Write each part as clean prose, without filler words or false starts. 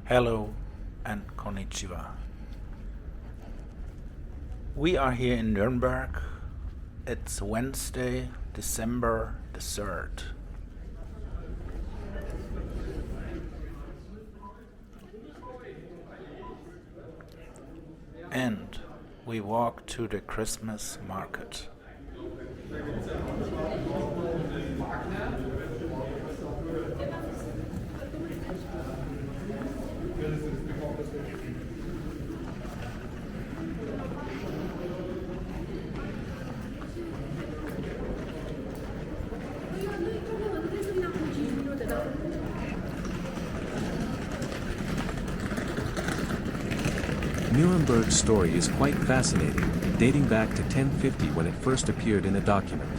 Hello and konnichiwa. We are here in Nürnberg. It's Wednesday, December the 3rd. And we walk to the Christmas market. Nuremberg's story is quite fascinating, dating back to 1050 when it first appeared in a document.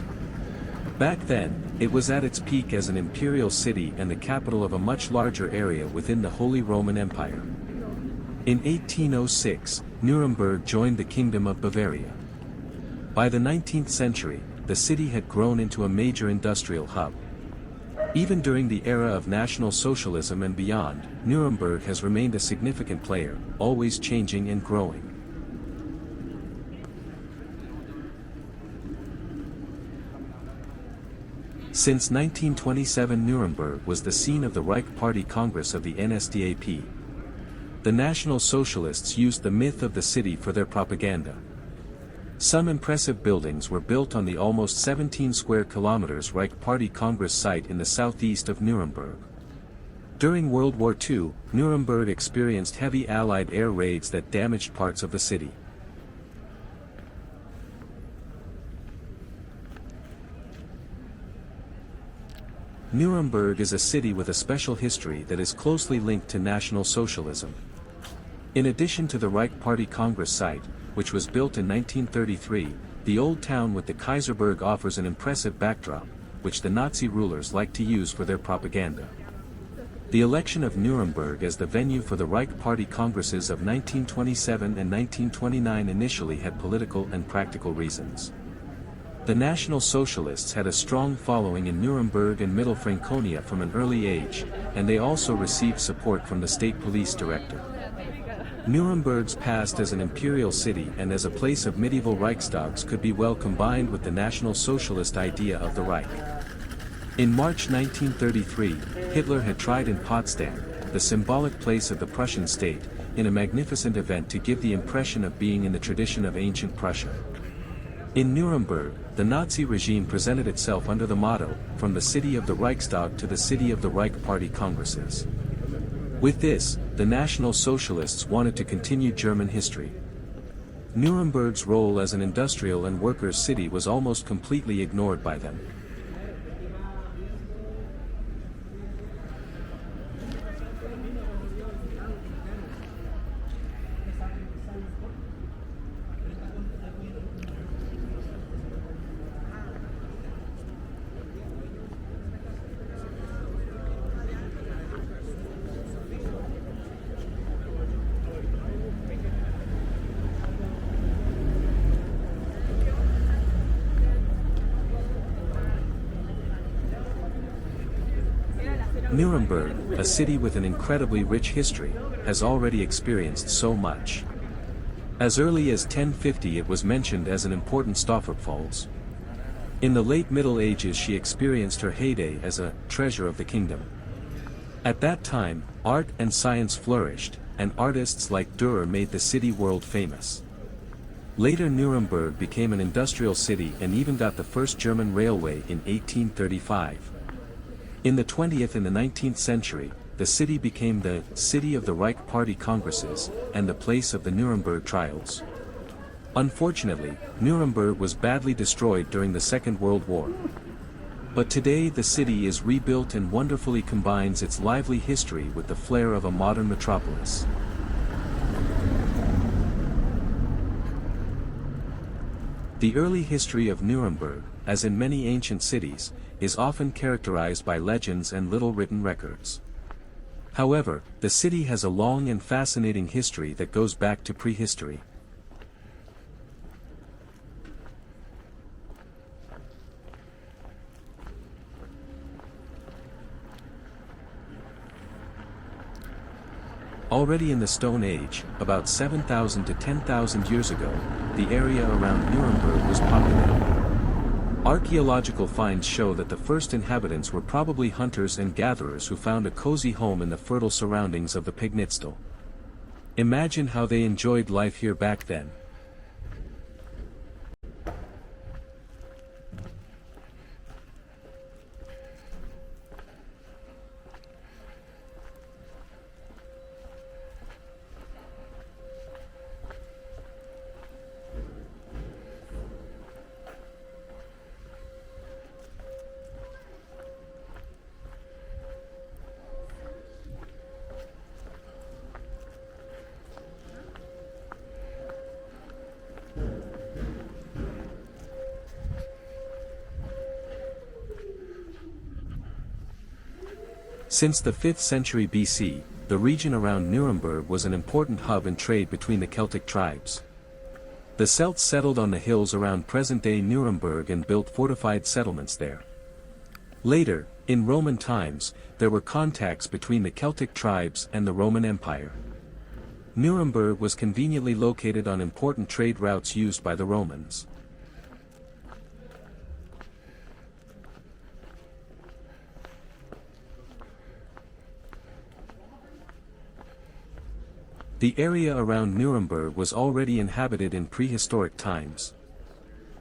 Back then, it was at its peak as an imperial city and the capital of a much larger area within the Holy Roman Empire. In 1806, Nuremberg joined the Kingdom of Bavaria. By the 19th century, the city had grown into a major industrial hub. Even during the era of National Socialism and beyond, Nuremberg has remained a significant player, always changing and growing. Since 1927, Nuremberg was the scene of the Reich Party Congress of the NSDAP. The National Socialists used the myth of the city for their propaganda. Some impressive buildings were built on the almost 17 square kilometers Reich Party Congress site in the southeast of Nuremberg. During World War II, Nuremberg experienced heavy Allied air raids that damaged parts of the city. Nuremberg is a city with a special history that is closely linked to National Socialism. In addition to the Reich Party Congress site, which was built in 1933, the old town with the Kaiserberg offers an impressive backdrop, which the Nazi rulers liked to use for their propaganda. The election of Nuremberg as the venue for the Reich Party Congresses of 1927 and 1929 initially had political and practical reasons. The National Socialists had a strong following in Nuremberg and Middle Franconia from an early age, and they also received support from the state police director. Nuremberg's past as an imperial city and as a place of medieval Reichstags could be well combined with the National Socialist idea of the Reich. In March 1933, Hitler had tried in Potsdam, the symbolic place of the Prussian state, in a magnificent event to give the impression of being in the tradition of ancient Prussia. In Nuremberg, the Nazi regime presented itself under the motto, "From the city of the Reichstag to the city of the Reich Party Congresses." With this, the National Socialists wanted to continue German history. Nuremberg's role as an industrial and workers' city was almost completely ignored by them. Nuremberg, a city with an incredibly rich history, has already experienced so much. As early as 1050 it was mentioned as an important Stofferpfalz. In the late Middle Ages she experienced her heyday as a treasure of the kingdom. At that time, art and science flourished, and artists like Dürer made the city world famous. Later Nuremberg became an industrial city and even got the first German railway in 1835. In the 20th and the 19th century, the city became the city of the Reich Party Congresses, and the place of the Nuremberg trials. Unfortunately, Nuremberg was badly destroyed during the Second World War. But today the city is rebuilt and wonderfully combines its lively history with the flair of a modern metropolis. The early history of Nuremberg, as in many ancient cities, is often characterized by legends and little written records. However, the city has a long and fascinating history that goes back to prehistory. Already in the Stone Age, about 7,000 to 10,000 years ago, the area around Nuremberg was populated. Archaeological finds show that the first inhabitants were probably hunters and gatherers who found a cozy home in the fertile surroundings of the Pignitztal. Imagine how they enjoyed life here back then. Since the 5th century BC, the region around Nuremberg was an important hub in trade between the Celtic tribes. The Celts settled on the hills around present-day Nuremberg and built fortified settlements there. Later, in Roman times, there were contacts between the Celtic tribes and the Roman Empire. Nuremberg was conveniently located on important trade routes used by the Romans. The area around Nuremberg was already inhabited in prehistoric times.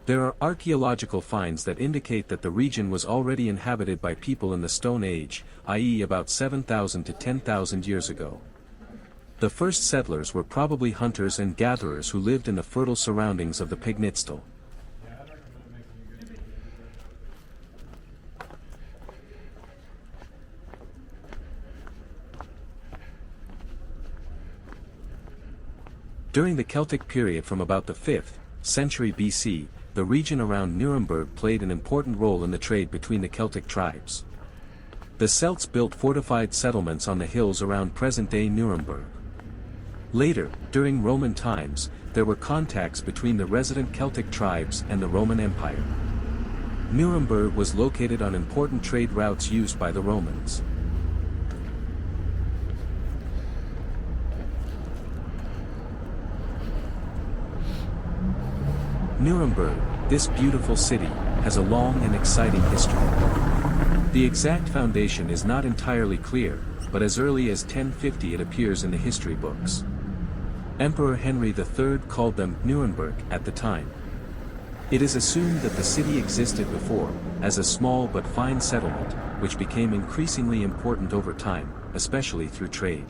There are archaeological finds that indicate that the region was already inhabited by people in the Stone Age, i.e. about 7,000 to 10,000 years ago. The first settlers were probably hunters and gatherers who lived in the fertile surroundings of the Pignitztal. During the Celtic period from about the 5th century BC, the region around Nuremberg played an important role in the trade between the Celtic tribes. The Celts built fortified settlements on the hills around present-day Nuremberg. Later, during Roman times, there were contacts between the resident Celtic tribes and the Roman Empire. Nuremberg was located on important trade routes used by the Romans. Nuremberg, this beautiful city, has a long and exciting history. The exact foundation is not entirely clear, but as early as 1050 it appears in the history books. Emperor Henry III called them Nuremberg at the time. It is assumed that the city existed before, as a small but fine settlement, which became increasingly important over time, especially through trade.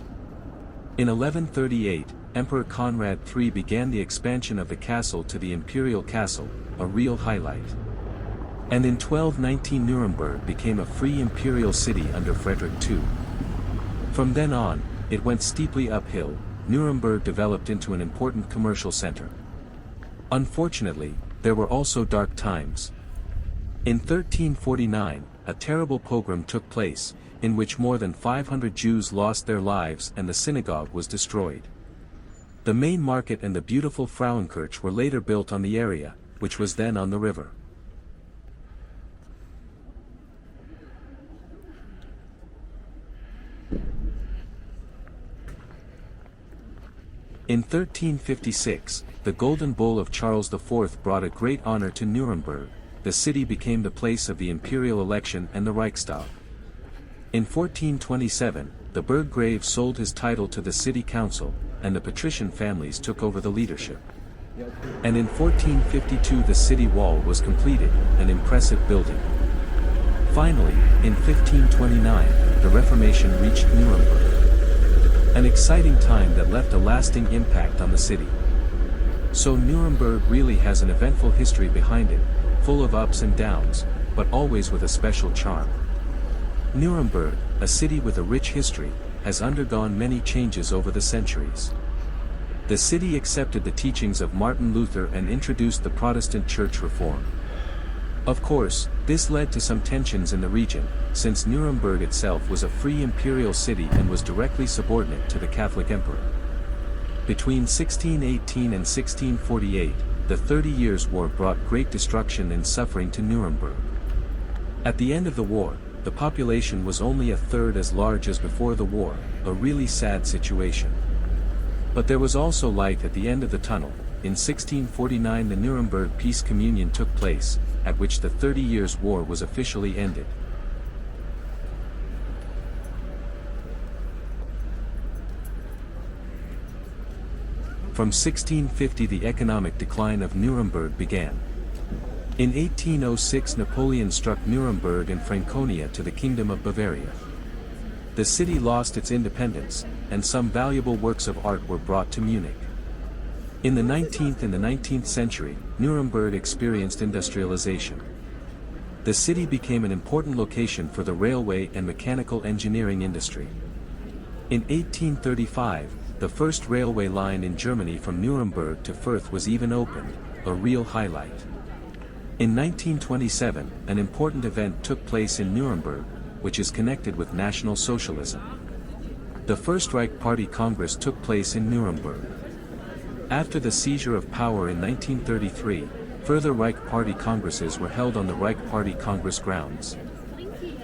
In 1138, Emperor Conrad III began the expansion of the castle to the imperial castle, a real highlight. And in 1219 Nuremberg became a free imperial city under Frederick II. From then on, it went steeply uphill. Nuremberg developed into an important commercial center. Unfortunately, there were also dark times. In 1349, a terrible pogrom took place, in which more than 500 Jews lost their lives and the synagogue was destroyed. The main market and the beautiful Frauenkirche were later built on the area, which was then on the river. In 1356, the Golden Bull of Charles IV brought a great honor to Nuremberg. The city became the place of the imperial election and the Reichstag. In 1427, the Burggrave sold his title to the city council, and the patrician families took over the leadership. And in 1452 the city wall was completed, an impressive building. Finally, in 1529, the Reformation reached Nuremberg. An exciting time that left a lasting impact on the city. So Nuremberg really has an eventful history behind it, full of ups and downs, but always with a special charm. Nuremberg, a city with a rich history, has undergone many changes over the centuries. The city accepted the teachings of Martin Luther and introduced the Protestant church reform. Of course, this led to some tensions in the region, since Nuremberg itself was a free imperial city and was directly subordinate to the Catholic Emperor. Between 1618 and 1648, the 30 Years' War brought great destruction and suffering to Nuremberg. At the end of the war, the population was only a third as large as before the war, a really sad situation. But there was also light at the end of the tunnel. In 1649 the Nuremberg Peace Communion took place, at which the 30 Years' War was officially ended. From 1650 the economic decline of Nuremberg began. In 1806 Napoleon struck Nuremberg and Franconia to the Kingdom of Bavaria. The city lost its independence, and some valuable works of art were brought to Munich. In the 19th and the 19th century, Nuremberg experienced industrialization. The city became an important location for the railway and mechanical engineering industry. In 1835, the first railway line in Germany from Nuremberg to Fürth was even opened, a real highlight. In 1927, an important event took place in Nuremberg, which is connected with National Socialism. The First Reich Party Congress took place in Nuremberg. After the seizure of power in 1933, further Reich Party Congresses were held on the Reich Party Congress grounds.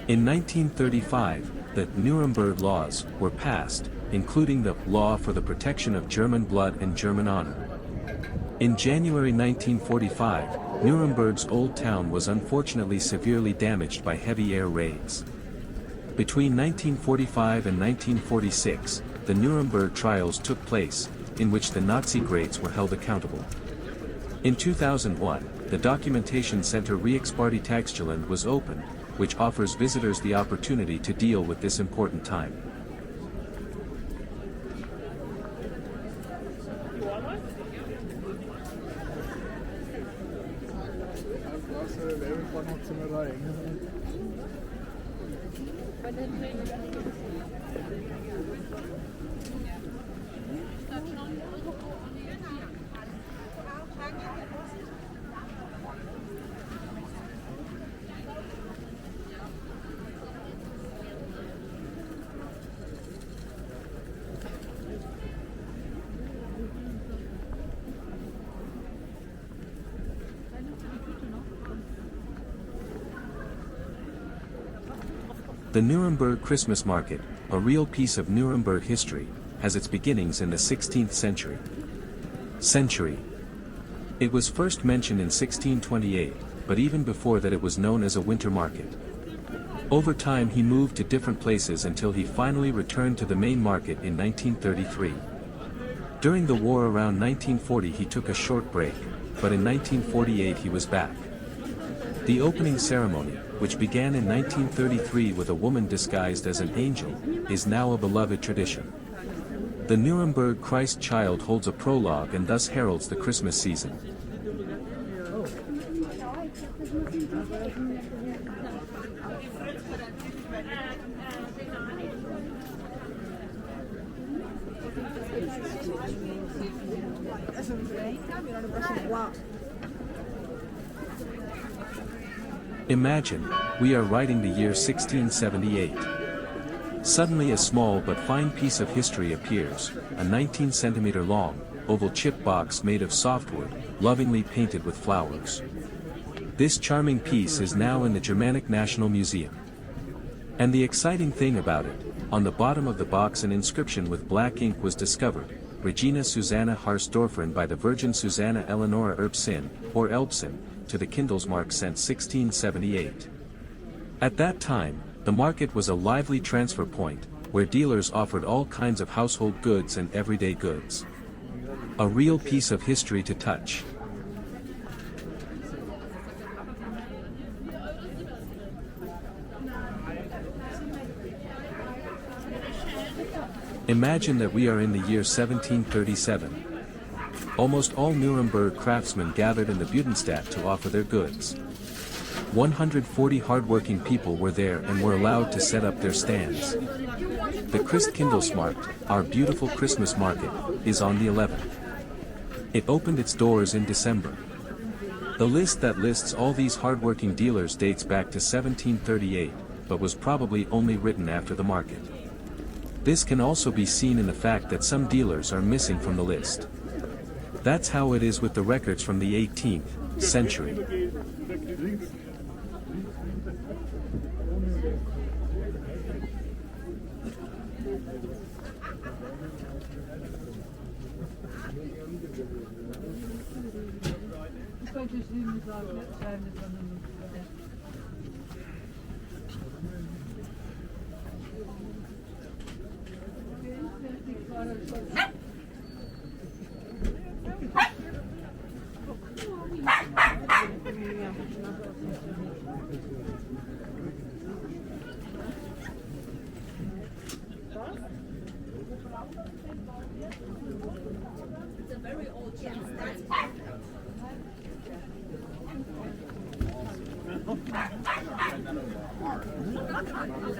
In 1935, the Nuremberg Laws were passed, including the Law for the Protection of German Blood and German Honor. In January 1945, Nuremberg's Old Town was unfortunately severely damaged by heavy air raids. Between 1945 and 1946, the Nuremberg trials took place, in which the Nazi greats were held accountable. In 2001, the Documentation Center Reichsparteitagsgelände was opened, which offers visitors the opportunity to deal with this important time. The Nuremberg Christmas Market, a real piece of Nuremberg history, has its beginnings in the 16th century. It was first mentioned in 1628, but even before that it was known as a winter market. Over time he moved to different places until he finally returned to the main market in 1933. During the war around 1940 he took a short break, but in 1948 he was back. The opening ceremony, which began in 1933 with a woman disguised as an angel, is now a beloved tradition. The Nuremberg Christ child holds a prologue and thus heralds the Christmas season. Imagine, we are writing the year 1678. Suddenly a small but fine piece of history appears, a 19-centimeter long, oval chip box made of softwood, lovingly painted with flowers. This charming piece is now in the Germanic National Museum. And the exciting thing about it, on the bottom of the box an inscription with black ink was discovered, Regina Susanna Harsdorferin by the Virgin Susanna Eleonora Erbsen, or Elbsen, to the Kindlesmarkt since 1678. At that time, the market was a lively transfer point, where dealers offered all kinds of household goods and everyday goods. A real piece of history to touch. Imagine that we are in the year 1737. Almost all Nuremberg craftsmen gathered in the Blütezeit to offer their goods. 140 hard-working people were there and were allowed to set up their stands. The Christkindlesmarkt, our beautiful Christmas market, is on the 11th. It opened its doors in December. The list that lists all these hard-working dealers dates back to 1738, but was probably only written after the market. This can also be seen in the fact that some dealers are missing from the list. That's how it is with the records from the 18th century.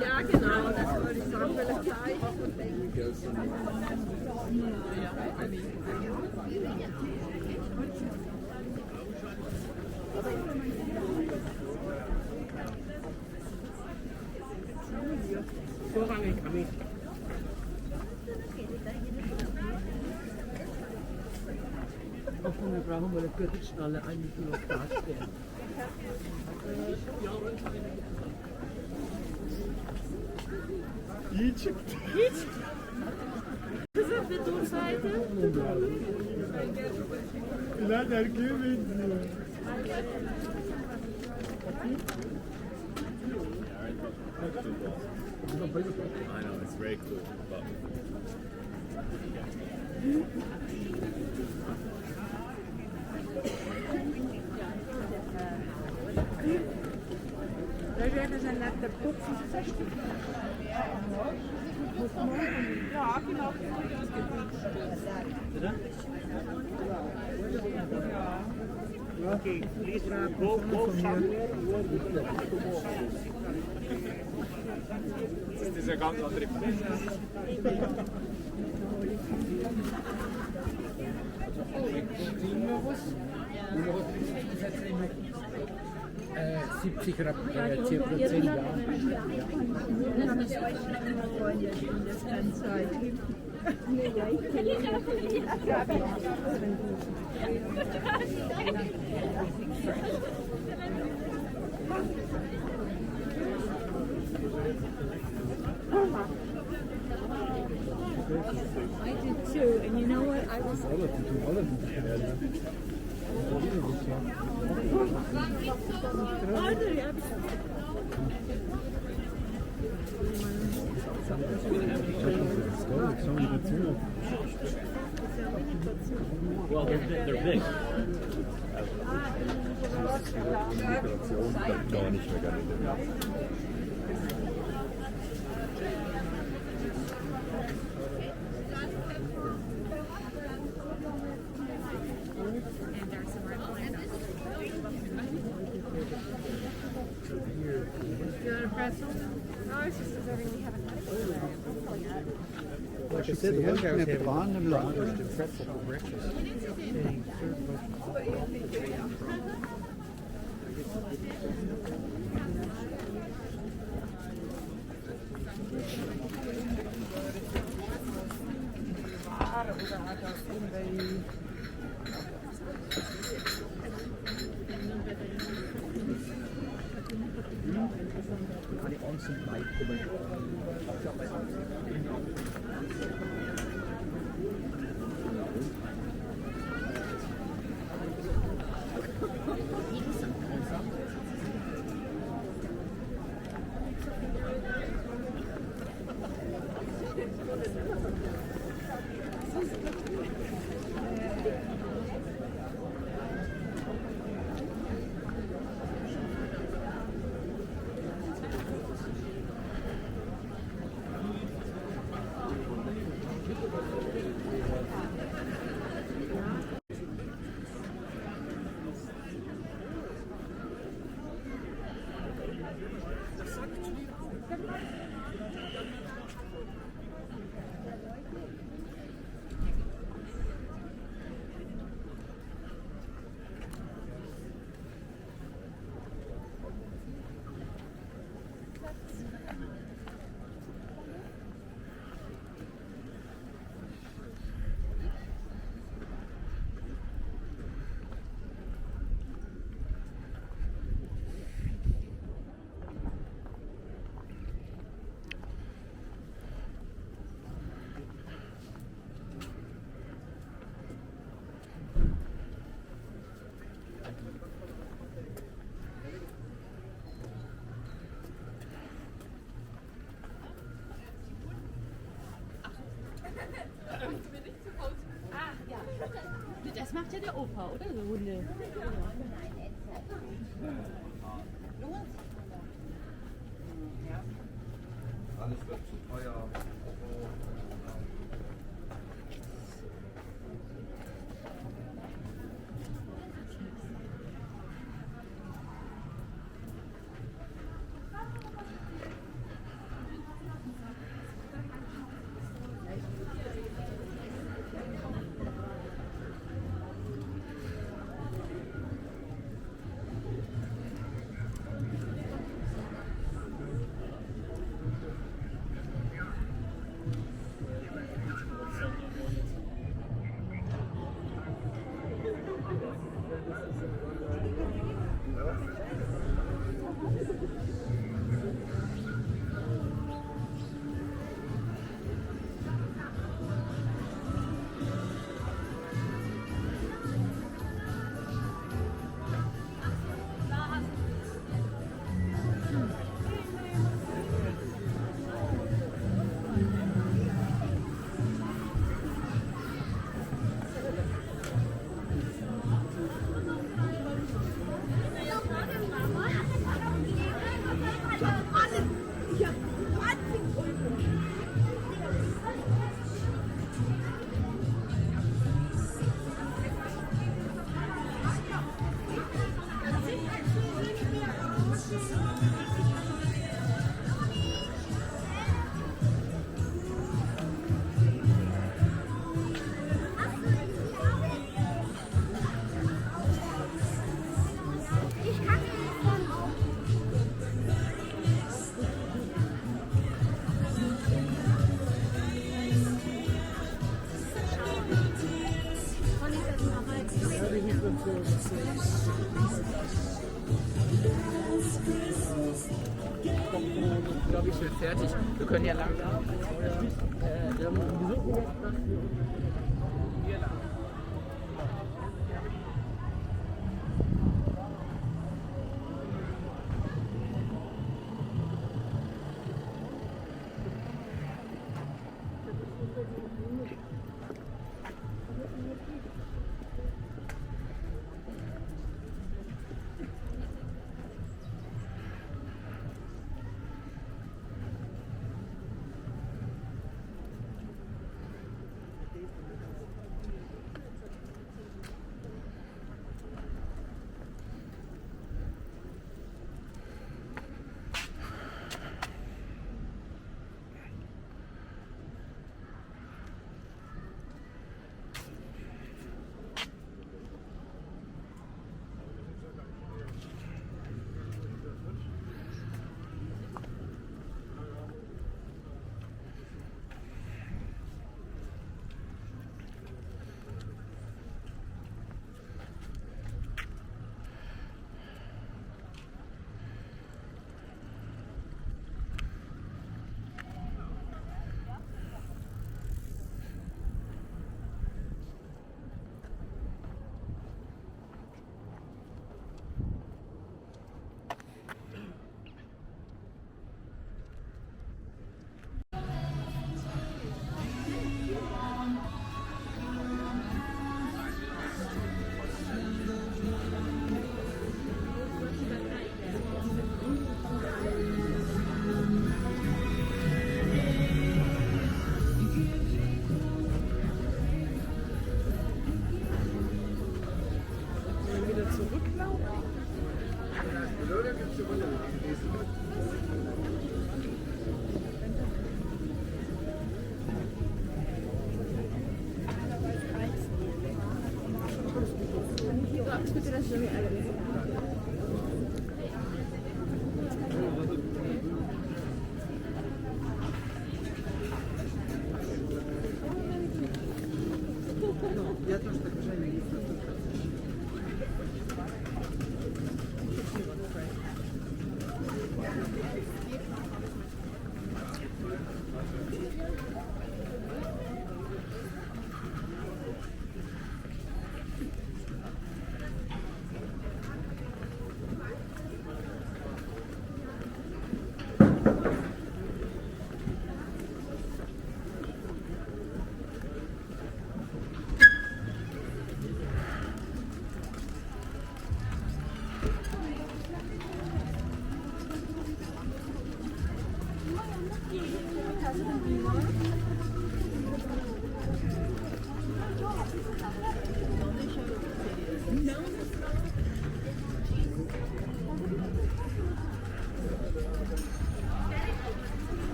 Ja, genau, das wollte ich sagen, weil das gleich. Vorrangig kann ich. Wir brauchen mal eine Gürtelschnalle eigentlich nur noch darstellen. Egypt. Kızım bir dursaydı. Lan erkeğe benziyor. I know, it's very cool. But Da werden sie nach der Putzen zerstört. Ja, genau. Okay, please go somewhere. das ist eine ganz andere I did too, and you know what? I was. Well, they're big. Gar nicht mehr gerne. Like I said, the one guy was having Random breakfast, pretzel for breakfast. macht ja der Opa, oder? So Hunde. Alles wird zu teuer. Ich glaube, ich bin fertig. Wir können ja langsam.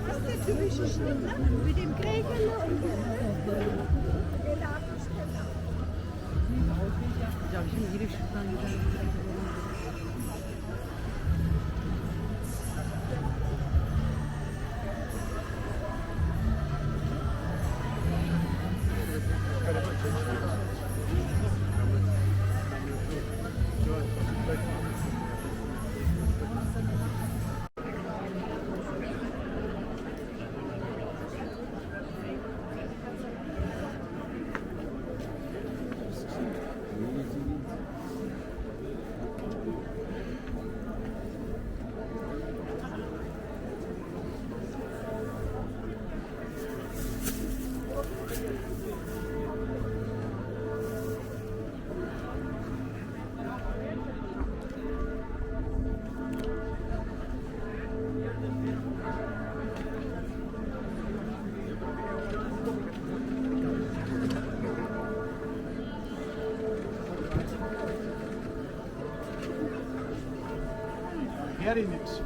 Das ist der typische Schnitt, ne? Mit dem Grägel und Ja, ich bin jede Stunde. Herinix.